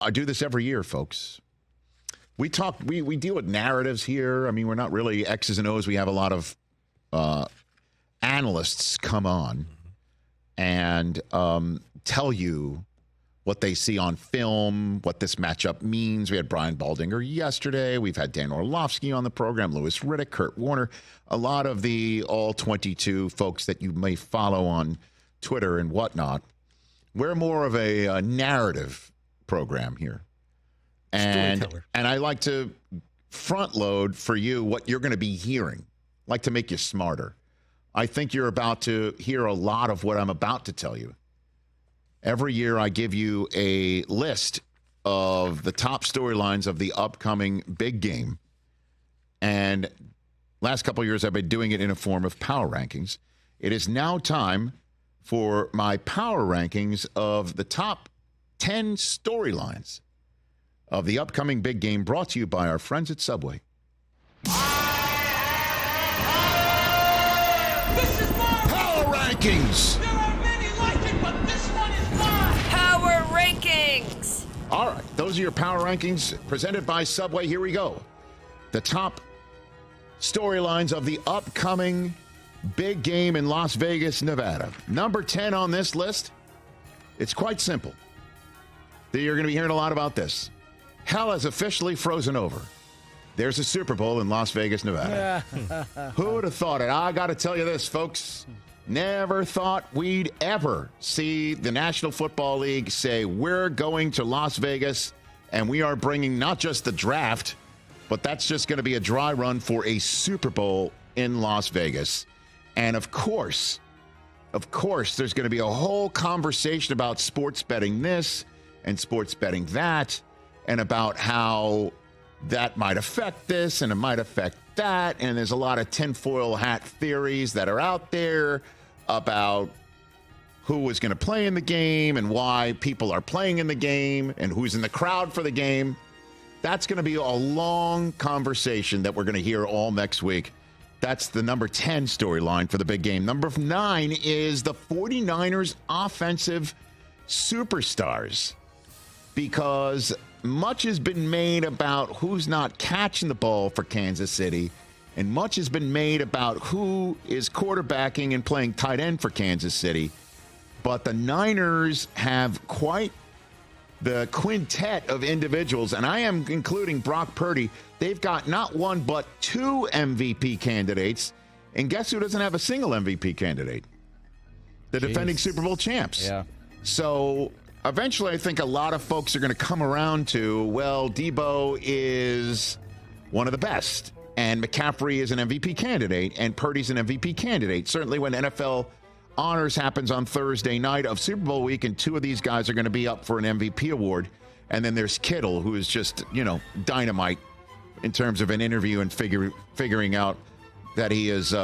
I do this every year, folks. We deal with narratives here. I mean, we're not really X's and O's. We have a lot of analysts come on and tell you what they see on film, what this matchup means. We had Brian Baldinger yesterday. We've had Dan Orlovsky on the program, Louis Riddick, Kurt Warner, a lot of the all 22 folks that you may follow on Twitter and whatnot. We're more of a narrative program here. And I like to front load for you what you're going to be hearing. I like to make you smarter. I think you're about to hear a lot of what I'm about to tell you. Every year I give you a list of the top storylines of the upcoming big game. And last couple of years I've been doing it in a form of power rankings. It is now time for my power rankings of the top 10 storylines of the upcoming big game, brought to you by our friends at Subway. This is mine. Power rankings. There are many like it, but this one is mine. Power rankings. All right, those are your power rankings presented by Subway. Here we go. The top storylines of the upcoming big game in Las Vegas, Nevada. Number 10 on this list. It's quite simple. You're going to be hearing a lot about this. Hell has officially frozen over. There's a Super Bowl in Las Vegas, Nevada. Who would have thought it? I got to tell you this, folks. Never thought we'd ever see the National Football League say, we're going to Las Vegas and we are bringing not just the draft, but that's just going to be a dry run for a Super Bowl in Las Vegas. And of course, there's going to be a whole conversation about sports betting this and sports betting that, and about how that might affect this and it might affect that. And there's a lot of tinfoil hat theories that are out there about who is going to play in the game and why people are playing in the game and who's in the crowd for the game. That's going to be a long conversation that we're going to hear all next week. That's the number 10 storyline for the big game. Number 9 is the 49ers offensive superstars, because much has been made about who's not catching the ball for Kansas City, and much has been made about who is quarterbacking and playing tight end for Kansas City. But the Niners have quite the quintet of individuals, and I am including Brock Purdy. They've got not one but 2 MVP candidates, and guess who doesn't have a single MVP candidate? The defending Super Bowl champs. Yeah. So eventually I think a lot of folks are going to come around to, well, Debo is one of the best, and McCaffrey is an MVP candidate, and Purdy's an MVP candidate. Certainly when NFL Honors happens on Thursday night of Super Bowl week, and 2 of these guys are going to be up for an MVP award. And then there's Kittle, who is just, dynamite in terms of an interview and figuring out that he is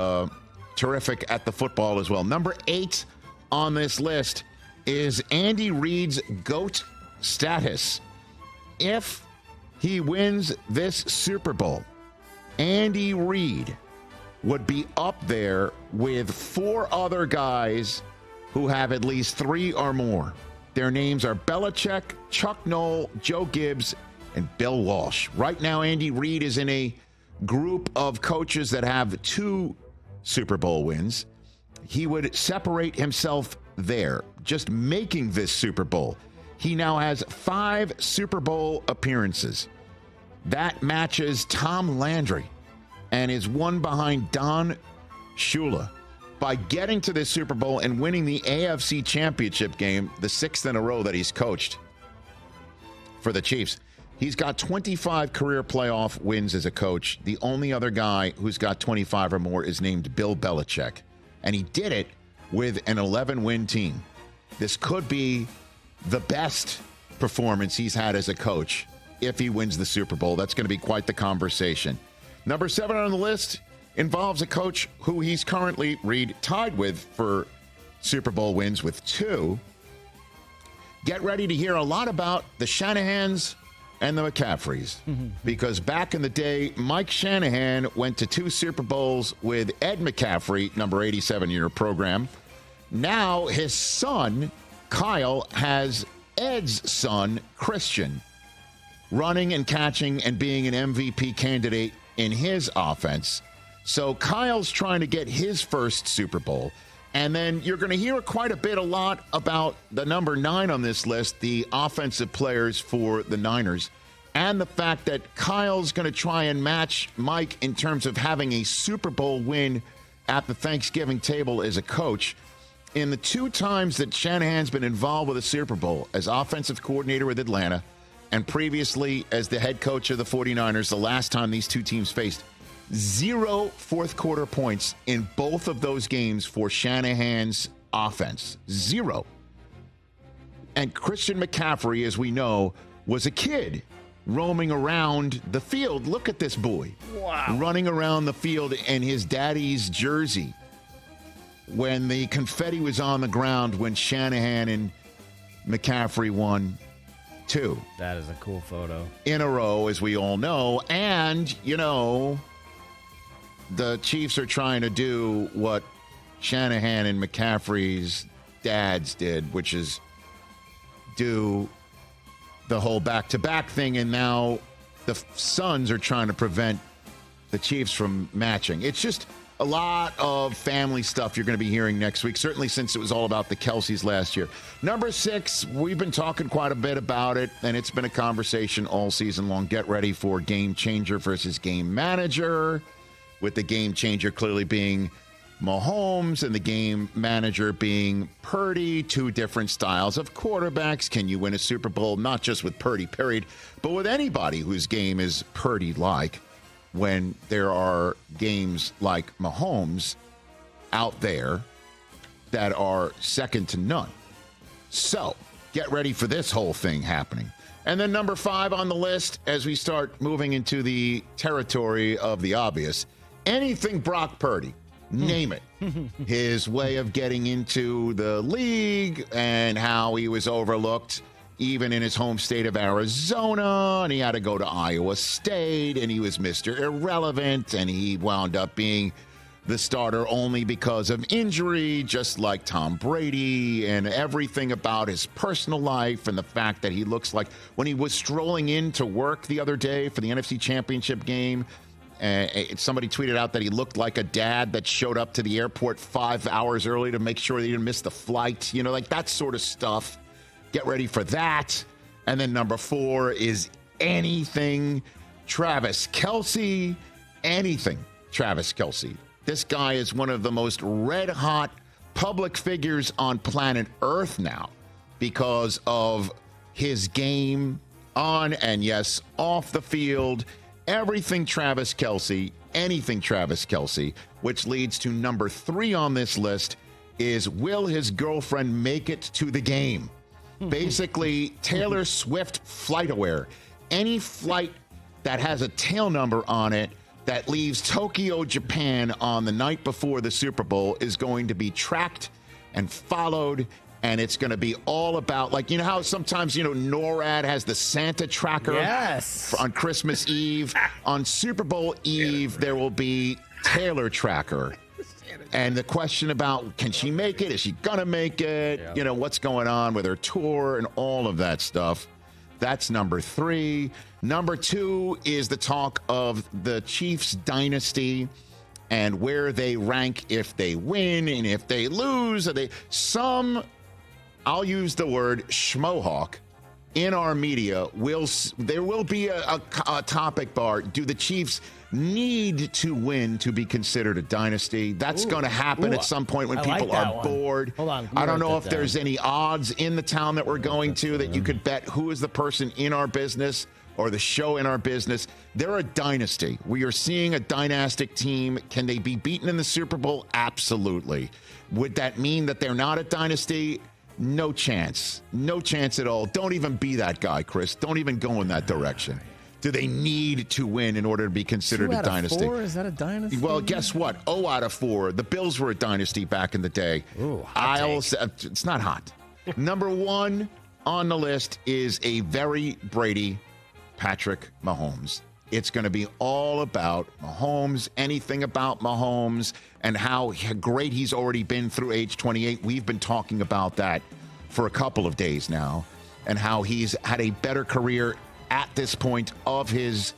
terrific at the football as well. Number 8 on this list is Andy Reid's GOAT status. If he wins this Super Bowl, Andy Reid would be up there with 4 other guys who have at least 3 or more. Their names are Belichick, Chuck Noll, Joe Gibbs, and Bill Walsh. Right now, Andy Reid is in a group of coaches that have 2 Super Bowl wins. He would separate himself there, just making this Super Bowl. He now has 5 Super Bowl appearances. That matches Tom Landry and is one behind Don Shula. By getting to this Super Bowl and winning the AFC Championship game, the 6th in a row that he's coached for the Chiefs, he's got 25 career playoff wins as a coach. The only other guy who's got 25 or more is named Bill Belichick, and he did it with an 11-win team. This could be the best performance he's had as a coach if he wins the Super Bowl. That's going to be quite the conversation. Number 7 on the list involves a coach who he's currently, Reid, tied with for Super Bowl wins with 2. Get ready to hear a lot about the Shanahans and the McCaffreys, because back in the day, Mike Shanahan went to 2 Super Bowls with Ed McCaffrey, number 87 in your program. Now his son, Kyle, has Ed's son, Christian, running and catching and being an MVP candidate in his offense. So Kyle's trying to get his first Super Bowl. And then you're going to hear quite a lot about the number 9 on this list, the offensive players for the Niners, and the fact that Kyle's going to try and match Mike in terms of having a Super Bowl win at the Thanksgiving table as a coach. In the 2 times that Shanahan's been involved with a Super Bowl as offensive coordinator with Atlanta and previously as the head coach of the 49ers, the last time these 2 teams faced, 0 fourth quarter points in both of those games for Shanahan's offense. 0. And Christian McCaffrey, as we know, was a kid roaming around the field. Look at this boy. Wow. Running around the field in his daddy's jersey when the confetti was on the ground when Shanahan and McCaffrey won 2. That is a cool photo. In a row, as we all know. And, you know, the Chiefs are trying to do what Shanahan and McCaffrey's dads did, which is do the whole back-to-back thing, and now the sons are trying to prevent the Chiefs from matching. It's just a lot of family stuff you're going to be hearing next week, certainly since it was all about the Kelces last year. Number 6, we've been talking quite a bit about it, and it's been a conversation all season long. Get ready for game changer versus game manager, with the game changer clearly being Mahomes and the game manager being Purdy. 2 different styles of quarterbacks. Can you win a Super Bowl? Not just with Purdy, period, but with anybody whose game is Purdy-like, when there are games like Mahomes out there that are second to none. So get ready for this whole thing happening. And then number 5 on the list, as we start moving into the territory of the obvious, anything Brock Purdy, name it. His way of getting into the league and how he was overlooked even in his home state of Arizona, and he had to go to Iowa State, and he was Mr. Irrelevant, and he wound up being the starter only because of injury, just like Tom Brady, and everything about his personal life and the fact that he looks like when he was strolling into work the other day for the NFC Championship game, somebody tweeted out that he looked like a dad that showed up to the airport 5 hours early to make sure they didn't miss the flight, you know, like that sort of stuff. Get ready for that. And then number 4 is anything Travis Kelce. Anything Travis Kelce. This guy is one of the most red-hot public figures on planet Earth now because of his game on and, yes, off the field. Everything Travis Kelce, anything Travis Kelce, which leads to number 3 on this list is, will his girlfriend make it to the game? Basically, Taylor Swift FlightAware. Any flight that has a tail number on it that leaves Tokyo, Japan on the night before the Super Bowl is going to be tracked and followed, and it's going to be all about, like, you know how sometimes, you know, NORAD has the Santa tracker on Christmas Eve. On Super Bowl Eve, there will be Taylor tracker. And the question about, can she make it? Is she going to make it? Yeah. You know, what's going on with her tour and all of that stuff. That's number 3. Number 2 is the talk of the Chiefs dynasty and where they rank if they win and if they lose. I'll use the word schmohawk in our media. There will be a topic bar. Do the Chiefs need to win to be considered a dynasty? That's going to happen at some point when people are bored. Hold on. I don't know if there's any odds in the town that we're going to that you could bet who is the person in our business or the show in our business. They're a dynasty. We are seeing a dynastic team. Can they be beaten in the Super Bowl? Absolutely. Would that mean that they're not a dynasty? No chance. No chance at all. Don't even be that guy, Chris. Don't even go in that direction. Do they need to win in order to be considered a dynasty? 4? Is that a dynasty? Well, guess what? 0 out of 4. The Bills were a dynasty back in the day. Ooh, it's not hot. Number 1 on the list is a very Brady Patrick Mahomes. It's going to be all about Mahomes, anything about Mahomes, and how great he's already been through age 28. We've been talking about that for a couple of days now. and how he's had a better career at this point of his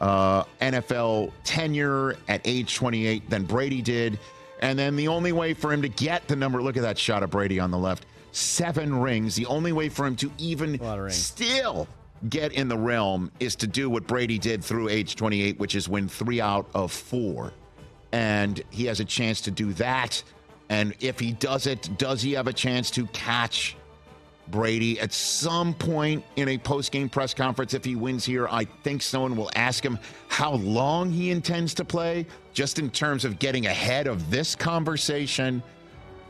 NFL tenure at age 28 than Brady did. And then the only way for him to get the number, look at that shot of Brady on the left, 7 rings. The only way for him to even still get in the realm is to do what Brady did through age 28, which is win 3 out of 4. And he has a chance to do that. And if he does it, does he have a chance to catch Brady at some point in a post-game press conference? If he wins here, I think someone will ask him how long he intends to play, just in terms of getting ahead of this conversation.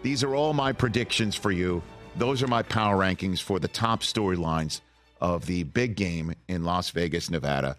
These are all my predictions for you. Those are my power rankings for the top storylines of the big game in Las Vegas, Nevada.